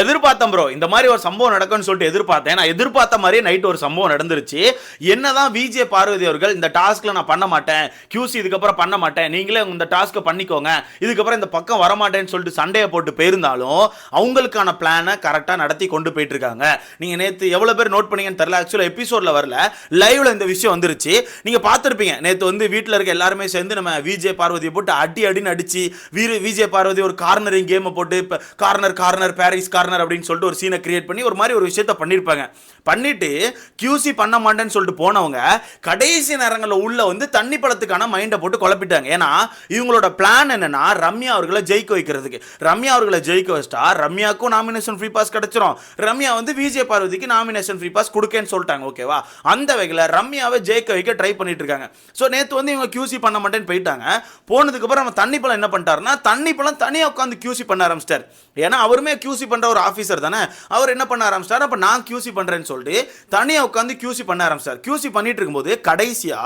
எதிர்பார்த்தேன் ப்ரோ, இந்த மாதிரி ஒரு சம்பவம் நடக்கும்னு சொல்லிட்டு எதிர்பார்த்தேன். நான் எதிர்பார்த்த மாதிரியே நைட் ஒரு சம்பவம் நடந்துருச்சு. என்னதான் விஜே பார்வதி அவர்கள் இந்த டாஸ்க்ல நான் பண்ண மாட்டேன், QC இதுக்கப்புறம் பண்ண மாட்டேன், நீங்களே இந்த டாஸ்க்கை பண்ணிக்கோங்க, இதுக்கப்புறம் இந்த பக்கம் வரமாட்டேன்னு சொல்லிட்டு சண்டையை போட்டு போயிருந்தாலும் அவங்களுக்கான பிளானை கரெக்டாக நடத்தி கொண்டு போயிட்டு இருக்காங்க. நீங்கள் நேற்று எவ்வளோ பேர் நோட் பண்ணீங்கன்னு தெரியல, ஆக்சுவலாக எபிசோடில் வரல, லைவ்ல இந்த விஷயம் வந்துருச்சு. நீங்கள் பார்த்துருப்பீங்க, நேற்று வந்து வீட்டில் இருக்க எல்லாருமே சேர்ந்து நம்ம விஜே பார்வதியை போட்டு அடின்னு அடிச்சு விஜே பார்வதி ஒரு கார்னரிங் கேமை போட்டு கார்னர் பாரிஸ் கார்னர் அப்படின்னு சொல்லிட்டு ஒரு சீனை கிரியேட் பண்ணி ஒரு மாதிரி ஒரு விஷயத்த பண்ணியிருப்பாங்க. பண்ணிட்டு QC பண்ண மாட்டேன்னு சொல்லிட்டு போனவங்க கடைசி நேரங்களில் உள்ள வந்து தண்ணி பழத்துக்கான மைண்டை போட்டு குழப்பிட்டாங்க. ஏன்னா இவங்களோட பிளான் என்னன்னா ரம்யா அவர்களை ஜெயிக்க வைக்கிறதுக்கு. ரம்யா அவர்களை ஜெயிக்க வச்சிட்டா ரம்யாவுக்கும் நாமினேஷன் ஃப்ரீ பாஸ் கிடைச்சிரும். ரம்யா வந்து விஜய் பார்வதிக்கு நாமினேஷன் ஃப்ரீ பாஸ் கொடுக்கேன்னு சொல்லிட்டாங்க. ஓகேவா? அந்த வகையில் ரம்யாவை ஜெயிக்க வைக்க ட்ரை பண்ணிட்டு இருக்காங்க. ஸோ நேற்று வந்து இவங்க QC பண்ண மாட்டேன்னு போயிட்டாங்க. போனதுக்கு அப்புறம் நம்ம தண்ணி பழம் என்ன பண்ணிட்டாருன்னா தண்ணி பழம் தனியாக உட்காந்து QC பண்ண ஆரம்பிச்சிட்டார். ஏன்னா அவருமே QC பண்ற ஒரு ஆஃபீஸர் தானே, அவர் என்ன பண்ண ஆரம்பிச்சார், அப்ப நான் QC பண்றேன்னு சொல்லிட்டு தனியா உட்காந்து QC பண்ண ஆரம்பிச்சார். QC பண்ணிட்டு இருக்கும்போது கடைசியா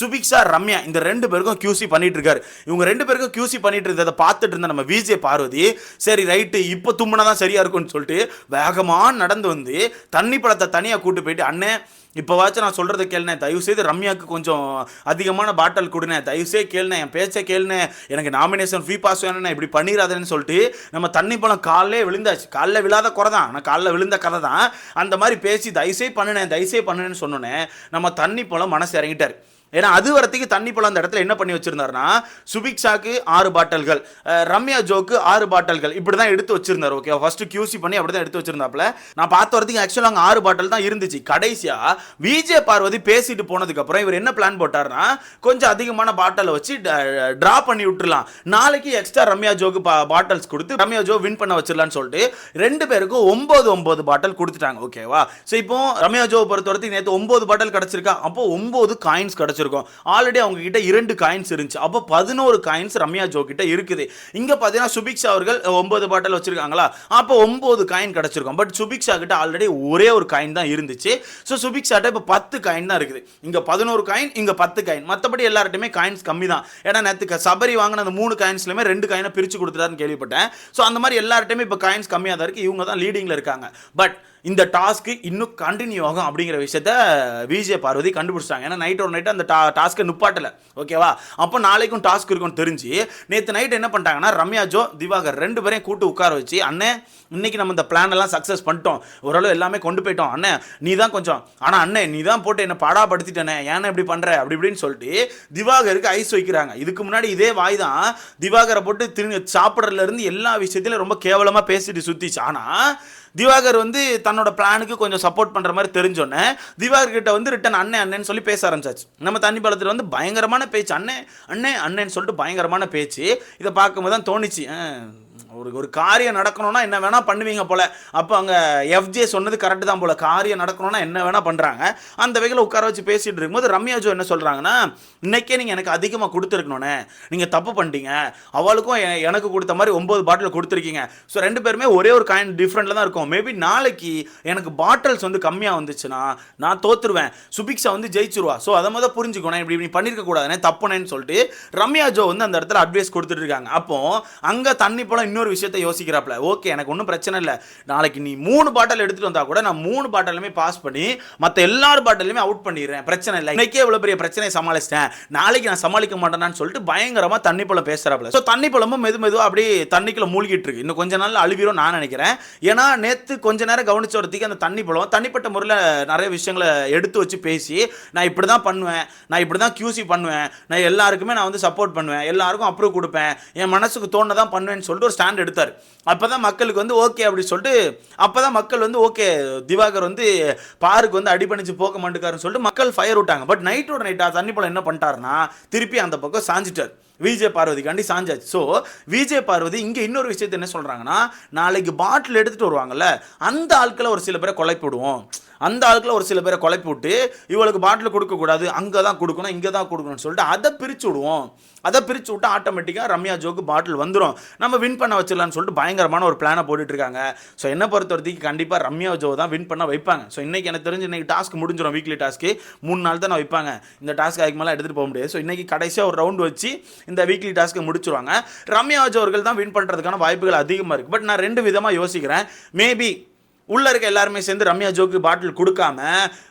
சுபிக்ஷா ரம்யா இந்த ரெண்டு பேருக்கும் QC பண்ணிட்டு இருக்காரு. இவங்க ரெண்டு பேருக்கும் QC பண்ணிட்டு இருந்ததை பார்த்துட்டு இருந்த நம்ம விஜே பார்வதி சரி ரைட்டு இப்போ தும்முனதான் சரியா இருக்கும்னு சொல்லிட்டு வேகமா நடந்து வந்து தண்ணி பழத்தை தனியா கூட்டு போயிட்டு அண்ணே இப்போவாச்சும் நான் சொல்கிறத கேளுனே, தயவுசெய்து ரம்யாவுக்கு கொஞ்சம் அதிகமான பாட்டில் கொடுனே, தயவுசெய்து கேளுனே, என் பேச்சை கேளுனே, எனக்கு நாமினேஷன் ஃப்ரீ பாஸ் வேணும்னே, இப்படி பண்ணிடாதேன்னு சொல்லிட்டு நம்ம தண்ணி பழம் காலிலே விழுந்தாச்சு. காலில் விழாத குறை தான், ஆனால் காலில் விழுந்த கதை தான். அந்த மாதிரி பேசி தயவுசெய்து பண்ணுனேன்னு சொன்னோன்னே நம்ம தண்ணி பழம் மனசு இறங்கிட்டார். ஏன்னா அது வரத்துக்கு தண்ணி பழம் அந்த இடத்துல என்ன பண்ணி வச்சிருந்தாருன்னா சுபிக்ஷாக்கு 6 பாட்டில்கள், ரம்யா ஜோக்கு 6 பாட்டில்கள் இப்படி தான் எடுத்து வச்சிருந்தார். ஓகே, ஃபர்ஸ்ட் QC பண்ணி அப்படி தான் எடுத்து வச்சிருந்தாப்புல. நான் பார்த்த வரத்துக்கு ஆக்சுவலாக அங்கே 6 பாட்டில் தான் இருந்துச்சு. கடைசியா விஜே பார்வதி பேசிட்டு போனதுக்கு அப்புறம் இவர் என்ன பிளான் போட்டார்னா கொஞ்சம் அதிகமான பாட்டிலை வச்சு டிரா பண்ணி விட்டுலாம், நாளைக்கு எக்ஸ்ட்ரா ரம்யா ஜோக்கு பாட்டில்ஸ் கொடுத்து ரம்யா ஜோ வின் பண்ண வச்சிடலான்னு சொல்லிட்டு 2 பேருக்கும் 9 பாட்டில் கொடுத்துட்டாங்க. ஓகேவா? ஸோ இப்போ ரம்யா ஜோ பொறுத்த வரைக்கும் நேற்று 9 பாட்டில் கிடைச்சிருக்கா, அப்போ 9 காயின்ஸ் கிடைச்சிருக்கும். ஆல்ரெடி அவங்க கிட்ட 2 காயின்ஸ் இருந்துச்சு, அப்போ 11 காயின்ஸ் ரம்யா ஜோ கிட்ட இருக்குது. இங்க பாத்தீங்கன்னா சுபிக்ஷா அவர்கள் 9 பாட்டில் வச்சிருக்காங்களா, அப்போ 9 காயின் கிடைச்சிருக்கும். பட் சுபிக்ஷா கிட்ட ஆல்ரெடி ஒரே ஒரு காயின் தான் இருந்துச்சு. ஸோ சுபிக்ஷா கிட்ட இப்போ 10 காயின் தான் இருக்குது. இங்க 11 காயின், இங்க 10 காயின். மற்றபடி எல்லார்ட்டுமே காயின்ஸ் கம்மி தான். ஏன்னா நேற்று சபரி வாங்கின அந்த 3 காயின்ஸ்லையுமே 2 காயினை பிரிச்சு கொடுத்துட்டாருன்னு கேள்விப்பட்டேன். ஸோ அந்த மாதிரி எல்லார்ட்டுமே இப்போ காயின்ஸ் கம்மியாக தான் இருக்கு. இவங்க தான் லீடிங்ல இருக்காங்க. பட் இந்த டாஸ்க்கு இன்னும் கண்டினியூ ஆகும் அப்படிங்கிற விஷயத்த விஜே பார்வதி கண்டுபிடிச்சாங்க. ஏன்னா நைட் ஒரு நைட் அந்த டாஸ்க்கை நிப்பாட்டல. ஓகேவா? அப்போ நாளைக்கும் டாஸ்க் இருக்கும்னு தெரிஞ்சு நேற்று நைட் என்ன பண்ணிட்டாங்கன்னா ரம்யா ஜோ திவாகர் 2 பேரையும் கூட்டு உட்கார வச்சு அண்ணே இன்னைக்கு நம்ம இந்த பிளான் எல்லாம் சக்ஸஸ் பண்ணிட்டோம், ஓரளவு எல்லாமே கொண்டு போயிட்டோம், அண்ணே நீ தான் கொஞ்சம் ஆனால் அண்ணே நீ தான் போட்டு என்ன பாடாப்படுத்திட்டேனே, ஏன்னா இப்படி பண்ணுற அப்படி இப்படின்னு சொல்லிட்டு திவாகருக்கு ஐஸ் வைக்கிறாங்க. இதுக்கு முன்னாடி இதே வாய் தான் திவாகரை போட்டு சாப்பிட்றதுல இருந்து எல்லா விஷயத்திலும் ரொம்ப கேவலமாக பேசிட்டு சுற்றிச்சு. ஆனால் திவாகர் வந்து தன்னோட பிளானுக்கு கொஞ்சம் சப்போர்ட் பண்ணுற மாதிரி தெரிஞ்சோன்னே திவாகர் கிட்ட வந்து ரிட்டன் அண்ணேன்னு சொல்லி பேச ஆரம்பிச்சாச்சு. நம்ம தண்ணி பழத்தில் வந்து பயங்கரமான பேச்சு, அண்ணேன்னு சொல்லிட்டு பயங்கரமான பேச்சு. இதை பார்க்கும்போது தான் தோணிச்சு ஒரு காரியம் நடக்கணும்னா என்ன வேணா பண்ணுவீங்க போல. அப்போ அங்கே FJ சொன்னது கரெக்டு தான் போல, காரியம் நடக்கணும்னா என்ன வேணா பண்ணுறாங்க. அந்த வகையில் உட்கார வச்சு பேசிட்டு இருக்கும்போது ரம்யா ஜோ என்ன சொல்கிறாங்கன்னா இன்னைக்கே நீங்கள் எனக்கு அதிகமாக கொடுத்துருக்கணுண்ணே, நீங்கள் தப்பு பண்ணிட்டீங்க, அவளுக்கும் எனக்கு கொடுத்த மாதிரி 9 பாட்டில் கொடுத்துருக்கீங்க. ஸோ 2 பேருமே ஒரே ஒரு காயின் டிஃப்ரெண்ட்டில் தான் இருக்கும். மேபி நாளைக்கு எனக்கு பாட்டில்ஸ் வந்து கம்மியாக வந்துச்சுன்னா நான் தோத்துருவேன், சுபிக்ஷா வந்து ஜெயிச்சிருவா. ஸோ அதை முதல் புரிஞ்சுக்கணும், இப்படி பண்ணியிருக்க கூடாதுனே, தப்புனேன்னு சொல்லிட்டு ரம்யா ஜோ வந்து அந்த இடத்துல அட்வைஸ் கொடுத்துட்டு இருக்காங்க. அப்போ அங்கே தண்ணி பழம் இன்னொரு விஷயத்தை யோசிக்கிறாப்ல, ஓகே எனக்கு ஒன்றும் பிரச்சனை இல்லை, நாளைக்கு நீ 3 பாட்டில் எடுத்துட்டு வந்தா கூட நான் 3 பாட்டிலுமே பாஸ் பண்ணி மற்ற எல்லாரும் பாட்டிலுமே அவுட் பண்ணிடுறேன், பிரச்சனை இல்லை, இன்னைக்கே இவ்வளோ பெரிய பிரச்சனையை சமாளிச்சிட்டேன், நாளைக்கு நான் சமாளிக்க மாட்டேன்னு சொல்லிட்டு பயங்கரமா தண்ணி பழம் பேசுறாப்ல. ஸோ தண்ணி பழமும் மெதுவாக அப்படி தண்ணிக்குள்ள மூழ்கிட்டு இருக்கு. இன்னும் கொஞ்ச நாள் அழுவிரும் நான் நினைக்கிறேன். ஏன்னா நேற்று கொஞ்ச நேரம் கவனிச்ச வரதுக்கு அந்த தண்ணி பழம் தனிப்பட்ட முறையில் நிறைய விஷயங்களை எடுத்து வச்சு பேசி நான் இப்படி தான் பண்ணுவேன், நான் இப்படி தான் QC பண்ணுவேன், நான் எல்லாருக்குமே நான் வந்து சப்போர்ட் பண்ணுவேன், எல்லாருக்கும் அப்ரூவ் கொடுப்பேன், என் மனசுக்கு தோணதான் பண்ணுவேன்னு சொல்லிட்டு ஒரு ஸ்டாண்ட் எடுத்தார். அப்பதான் மக்களுக்கு வந்து ஓகே அப்படி சொல்லிட்டு அப்பதான் மக்கள் வந்து ஓகே திவாகர் வந்து பாருக்கு வந்து அடிபணிச்சு போக மாட்டேக்காருன்னு சொல்லிட்டு மக்கள் ஃபயர் விட்டாங்க. பட் நைட்டோட நைட்டா தண்ணி பழம் என்ன பண்ணிட்டாருன்னா திருப்பி அந்த பக்கம் சாஞ்சிட்டார். விஜே பார்வதிக்காண்டி சாஞ்சாச்சு. ஸோ விஜே பார்வதி இங்கே இன்னொரு விஷயத்தை என்ன சொல்கிறாங்கன்னா நாளைக்கு பாட்டில் எடுத்துகிட்டு வருவாங்கல்ல அந்த ஆட்களை ஒரு சில பேரை கொலைப்பி விடுவோம், அந்த ஆட்களை ஒரு சில பேரை கொலைப்பி விட்டு இவளுக்கு பாட்டில் கொடுக்கக்கூடாது, அங்கே தான் கொடுக்கணும் இங்கே தான் கொடுக்கணும்னு சொல்லிட்டு அதை பிரித்து விடுவோம். அதை பிரித்து விட்டு ஆட்டோமேட்டிக்காக ரம்யா ஜோக்கு பாட்டில் வந்துடும், நம்ம வின் பண்ண வச்சிடலான்னு சொல்லிட்டு பயங்கரமான ஒரு பிளானை போட்டுட்டு இருக்காங்க. ஸோ என்ன பொறுத்த வரைக்கும் கண்டிப்பாக ரம்யா ஜோ தான் வின் பண்ண வைப்பாங்க. ஸோ இன்றைக்கி எனக்கு தெரிஞ்சு இன்றைக்கி டாஸ்க் முடிஞ்சிடும், வீக்லி டாஸ்க்கு 3 நாள் தான் நான் வைப்பாங்க. இந்த டாஸ்க் அதுக்கு மேலே எடுத்துகிட்டு போக முடியாது. ஸோ இன்றைக்கி கடைசியாக ஒரு ரவுண்டு வச்சு இந்த வீக்லி டாஸ்க்கை முடிச்சிருவாங்க. ரம்யா அவர்கள் தான் வின் பண்ணுறதுக்கான வாய்ப்புகள் அதிகமாக இருக்குது. பட் நான் 2 விதமாக யோசிக்கிறேன். மேபி உள்ள இருக்க எல்லாருமே சேர்ந்து ரம்யா ஜோக்கு பாட்டில் கொடுக்காம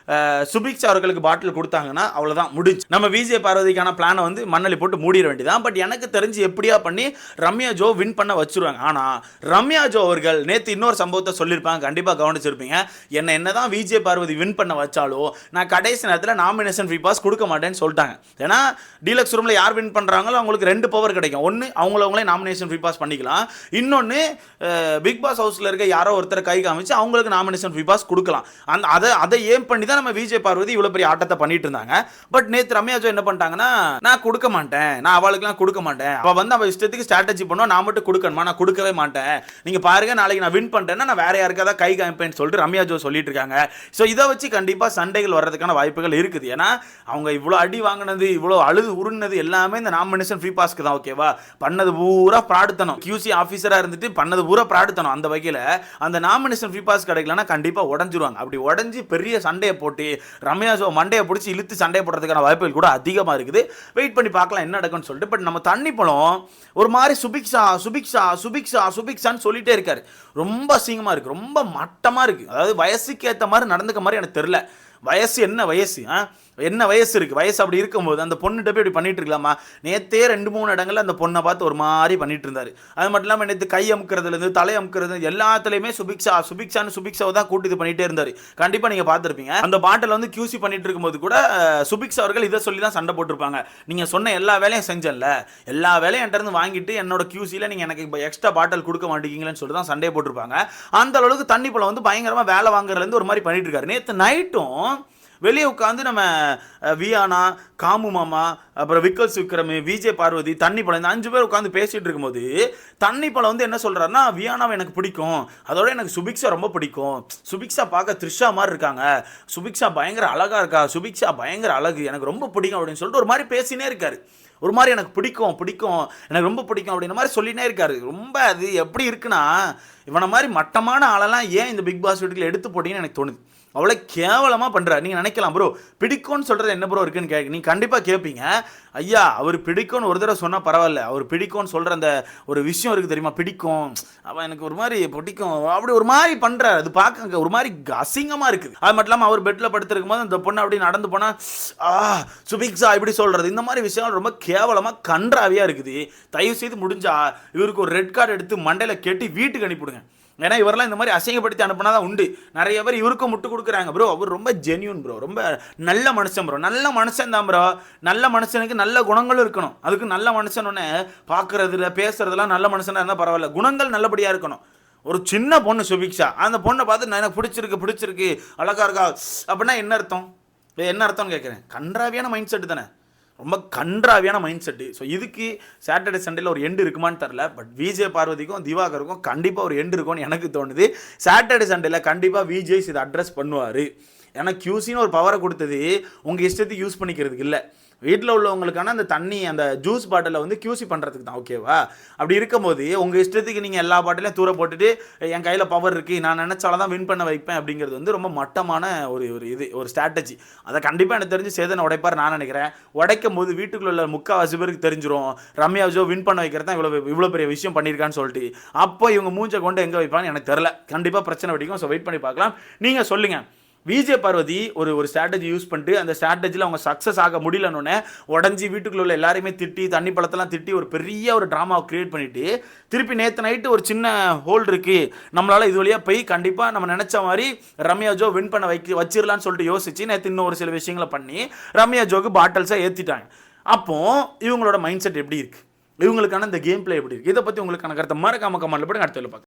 சுபிக்ஷா அவர்களுக்கு பாட்டில் கொடுத்தாங்கன்னா அவ்வளோதான் முடிஞ்சு. நம்ம விஜய் பார்வதிக்கான பிளானை வந்து மண்ணலி போட்டு மூடிட வேண்டியதான். பட் எனக்கு தெரிஞ்சு எப்படியா பண்ணி ரம்யா ஜோ வின் பண்ண வச்சுருவாங்க. ஆனால் ரம்யா ஜோ அவர்கள் நேற்று இன்னொரு சம்பவத்தை சொல்லியிருப்பாங்க, கண்டிப்பாக கவனிச்சிருப்பீங்க. என்னதான் விஜய் பார்வதி வின் பண்ண வச்சாலும் நான் கடைசி நேரத்தில் நாமினேஷன் ஃப்ரீ பாஸ் கொடுக்க மாட்டேன்னு சொல்லிட்டாங்க. ஏன்னா டீலக்ஸ் ரூமில் யார் வின் பண்ணுறாங்களோ அவங்களுக்கு 2 பவர் கிடைக்கும். ஒன்று அவங்களே நாமினேஷன் ஃப்ரீ பாஸ் பண்ணிக்கலாம், இன்னொன்று பிக் பாஸ் ஹவுஸில் இருக்க யாரோ ஒருத்தர் கை காமிச்சு அவங்களுக்கு நாமினேஷன் ஃப்ரீ பாஸ் கொடுக்கலாம். அதை ஏம் பண்ணி தான் நம்ம விஜய் பார்வதி இவ்வளவு பெரிய ஆட்டத்தை பண்ணிட்டு இருந்தாங்க. பட் நேத்து ரம்யா ஜோ என்ன பண்ணிட்டாங்கன்னா, நான் கொடுக்க மாட்டேன், நான் அவளுக்குலாம் கொடுக்க மாட்டேன், அவ வந்து அவ இஷ்டத்துக்கு ஸ்ட்ராட்டஜி பண்ணுவா, நான் மட்டும் கொடுக்கணுமா, நான் கொடுக்கவே மாட்டேன், நீங்க பாருங்க நாளைக்கு நான் வின் பண்ணிட்டேன்னா நான் வேற யாருக்காவது கை காமிப்பேன்னு சொல்லிட்டு ரம்யா ஜோ சொல்லிட்டு இருக்காங்க. ஸோ இதை வச்சு கண்டிப்பா சண்டைகள் வர்றதுக்கான வாய்ப்புகள் இருக்குது. ஏன்னா அவங்க இவ்வளோ அடி வாங்கினது, இவ்வளோ அழுது உருன்னது எல்லாமே இந்த நாமினேஷன் ஃப்ரீ பாஸ்க்கு தான். ஓகேவா, பண்ணது பூரா பிராடுத்தனம், QC ஆஃபீஸரா இருந்துட்டு பண்ணது பூரா பிராடுத்தனம். அந்த வகையில் அந்த நாமினேஷன் ஃப்ரீ பாஸ் கிடைக்கலன்னா கண்டிப்பா உடஞ்சிருவாங்க. அப்படி உடஞ்சி பெரிய சண்டையை போட்டு ரம்யா ஜோ மண்டையை பிடிச்சி இழுத்து சண்டை போடுறதுக்கான வாய்ப்புகள் கூட அதிகமாக இருக்குது. வெயிட் பண்ணி பார்க்கலாம் என்ன நடக்கும்னு சொல்லிட்டு. பட் நம்ம தண்ணி பழம் ஒரு மாதிரி சுபிக்ஷா சுபிக்ஷா சுபிக்ஷா சுபிக்ஷான்னு சொல்லிட்டே இருக்காரு. ரொம்ப அசிங்கமாக இருக்குது, ரொம்ப மட்டமாக இருக்குது. அதாவது வயசுக்கு ஏற்ற மாதிரி நடந்துக்க மாதிரி எனக்கு தெரியல. வயசு என்ன வயசு, என்ன வயசு இருக்குது, வயசு அப்படி இருக்கும்போது அந்த பொண்ணுகிட்ட போய் இப்படி பண்ணிட்டு இருக்கலாமா? நேற்றே 2-3 இடங்கள்ல அந்த பொண்ணை பார்த்து ஒரு மாதிரி பண்ணிட்டு இருந்தாரு. அது மட்டும் இல்லாமல் நேற்று கை அமுக்கிறதுலேருந்து தலை அமுக்கிறது எல்லாத்துலேயுமே சுபிக்ஷா சுபிக்ஷான்னு சுபிக்ஷாவை தான் கூட்டி பண்ணிட்டே இருந்தாரு. கண்டிப்பாக நீங்கள் பார்த்துருப்பீங்க. அந்த பாட்டில் வந்து QC பண்ணிட்டு இருக்கும்போது கூட சுபிக்ஷா அவர்கள் இதை சொல்லி தான் சண்டை போட்டிருப்பாங்க. நீங்கள் சொன்ன எல்லா வேலையும் செஞ்சல, எல்லா வேலையும் என்கிட்ட இருந்து வாங்கிட்டு என்னோட QCயில் நீங்கள் எனக்கு இப்போ எக்ஸ்ட்ரா பாட்டில் கொடுக்க மாட்டேங்கீங்களேன்னு சொல்லிட்டு தான் சண்டையை போட்டிருப்பாங்க. அந்த அளவுக்கு தண்ணி பழம் வந்து பயங்கரமாக வேலை வாங்குறதுலேருந்து ஒரு மாதிரி பண்ணிட்டு இருக்காரு. நேற்று நைட்டும் வெளியே உட்காந்து நம்ம வியானா, காமு மாமா, அப்புறம் விக்கல்ஸ் விக்ரம், விஜய் பார்வதி, தண்ணி பழம், இந்த 5 பேர் உட்காந்து பேசிட்டு இருக்கும்போது தண்ணி பழம் வந்து என்ன சொல்றாருன்னா, வியானாவை எனக்கு பிடிக்கும், அதோட எனக்கு சுபிக்ஷா ரொம்ப பிடிக்கும், சுபிக்ஷா பார்க்க த்ரிஷா மாதிரி இருக்காங்க, சுபிக்ஷா பயங்கர அழகா இருக்கா, சுபிக்ஷா பயங்கர அழகு, எனக்கு ரொம்ப பிடிக்கும் அப்படின்னு சொல்லிட்டு ஒரு மாதிரி பேசினே இருக்காரு. ஒரு மாதிரி எனக்கு பிடிக்கும் எனக்கு ரொம்ப பிடிக்கும் அப்படின்ற மாதிரி சொல்லினே இருக்காரு. ரொம்ப அது எப்படி இருக்குன்னா, இவனை மாதிரி மட்டமான ஆளெல்லாம் ஏன் இந்த பிக் பாஸ் வீட்டுக்குள்ள எடுத்து போட்டீங்கன்னு எனக்கு தோணுது. அவ்வளோ கேவலமாக பண்ணுறாரு. நீங்கள் நினைக்கலாம் ப்ரோ பிடிக்கும்னு சொல்கிறது என்ன ப்ரோ இருக்குன்னு நீங்கள் கண்டிப்பாக கேட்பீங்க. ஐயா, அவர் பிடிக்கும்னு ஒரு தடவை சொன்னால் பரவாயில்ல, அவர் பிடிக்கும்னு சொல்கிற அந்த ஒரு விஷயம் இருக்குது தெரியுமா, பிடிக்கும், அவன் எனக்கு ஒரு மாதிரி பிடிக்கும் அப்படி ஒரு மாதிரி பண்ணுறாரு. அது பார்க்க ஒரு மாதிரி அசிங்கமாக இருக்குது. அது மட்டும் இல்லாமல் அவர் பெட்டில் படுத்துருக்கும் போது அந்த பொண்ணு அப்படி நடந்து போனால் சுபிக்ஷா இப்படி சொல்கிறது, இந்த மாதிரி விஷயங்கள் ரொம்ப கேவலமாக கன்றாவியாக இருக்குது. தயவு செய்து முடிஞ்சா இவருக்கு ஒரு ரெட் கார்டு எடுத்து மண்டையில் கட்டி வீட்டுக்கு அனுப்பிவிடுங்க. ஏன்னா இவரெல்லாம் இந்த மாதிரி அசிங்கப்படுத்தி அனுப்பினா தான் உண்டு. நிறைய பேர் இவருக்கும் முட்டு கொடுக்குறாங்க. ப்ரோ அவர் ரொம்ப ஜென்யூன் ப்ரோ, ரொம்ப நல்ல மனுஷன் ப்ரோ, நல்ல மனுஷன் தான் ப்ரோ. நல்ல மனுஷனுக்கு நல்ல குணங்களும் இருக்கணும். அதுக்கு நல்ல மனுஷன் ஒன்று பார்க்குறதுல பேசுறதுலாம் நல்ல மனுஷனாக இருந்தால் பரவாயில்ல, குணங்கள் நல்லபடியாக இருக்கணும். ஒரு சின்ன பொண்ணு சுபிக்ஷா, அந்த பொண்ணை பார்த்து எனக்கு பிடிச்சிருக்கு அழகா இருக்கா அப்படின்னா என்ன அர்த்தம்? என்ன அர்த்தம்னு கேட்குறேன். கன்றாவியான மைண்ட் செட்டு தானே, ரொம்ப கன்றாவியான மைண்ட் செட்டு. ஸோ இதுக்கு சாட்டர்டே சண்டேல ஒரு எண்டு இருக்குமான்னு தெரில. பட் விஜய் பார்வதிக்கும் திவாகருக்கும் கண்டிப்பாக ஒரு எண்டு இருக்கும்னு எனக்கு தோணுது. சாட்டர்டே சண்டேல கண்டிப்பாக விஜய் இதை அட்ரஸ் பண்ணுவார். ஏன்னா QCன்னு ஒரு பவரை கொடுத்தது உங்கள் இஷ்டத்துக்கு யூஸ் பண்ணிக்கிறதுக்கு இல்லை, வீட்டில் உள்ளவங்களுக்கான அந்த தண்ணி அந்த ஜூஸ் பாட்டிலை வந்து QC பண்ணுறதுக்கு தான். ஓகேவா, அப்படி இருக்கும்போது உங்கள் இஷ்டத்துக்கு நீங்கள் எல்லா பாட்டிலையும் தூர போட்டுட்டு என் கையில் பவர் இருக்குது, நான் நினச்சால தான் வின் பண்ண வைப்பேன் அப்படிங்கிறது வந்து ரொம்ப மட்டமான ஒரு ஸ்ட்ராட்டஜி. அதை கண்டிப்பாக எனக்கு தெரிஞ்சு சேதனை உடைப்பார் நான் நினைக்கிறேன். உடைக்கும் போது வீட்டுக்குள்ள உள்ள 3/4 பேருக்கு தெரிஞ்சிடும் ரம்யா ஜோ வின் பண்ண வைக்கிறது தான் இவ்வளோ பெரிய விஷயம் பண்ணியிருக்கான்னு சொல்லிட்டு. அப்போ இவங்க மூஞ்சை கொண்டு எங்கே வைப்பான்னு எனக்கு தெரில. கண்டிப்பாக பிரச்சனை வெடிக்கும். ஸோ வெயிட் பண்ணி பார்க்கலாம். நீங்கள் சொல்லுங்கள், விஜய் பார்வதி ஒரு ஸ்ட்ராட்டஜி யூஸ் பண்ணிட்டு அந்த ஸ்ட்ராட்டஜியில் அவங்க சக்ஸஸ் ஆக முடியலன்னு உடஞ்சி வீட்டுக்குள்ள உள்ள எல்லாரையுமே திட்டி தண்ணி பழத்தெல்லாம் திட்டி ஒரு பெரிய ஒரு ட்ராமாவை கிரியேட் பண்ணிட்டு திருப்பி நேற்று நைட்டு ஒரு சின்ன ஹோல்டு இருக்குது, நம்மளால் இது வழியாக போய் கண்டிப்பாக நம்ம நினச்ச மாதிரி ரம்யா ஜோ வின் பண்ண வச்சிடலான்னு சொல்லிட்டு யோசிச்சு நேற்று இன்னும் ஒரு சில விஷயங்களை பண்ணி ரம்யா ஜோக்கு பாட்டில்ஸை ஏற்றிட்டாங்க. அப்போது இவங்களோட மைண்ட் செட் எப்படி இருக்குது, இவங்களுக்கான இந்த கேம் பிளே எப்படி இருக்குது, இதை பற்றி உங்களுக்கான கருத்தை மறக்காம கமெண்ட்ல போட்டு அடுத்த பார்க்கலாம்.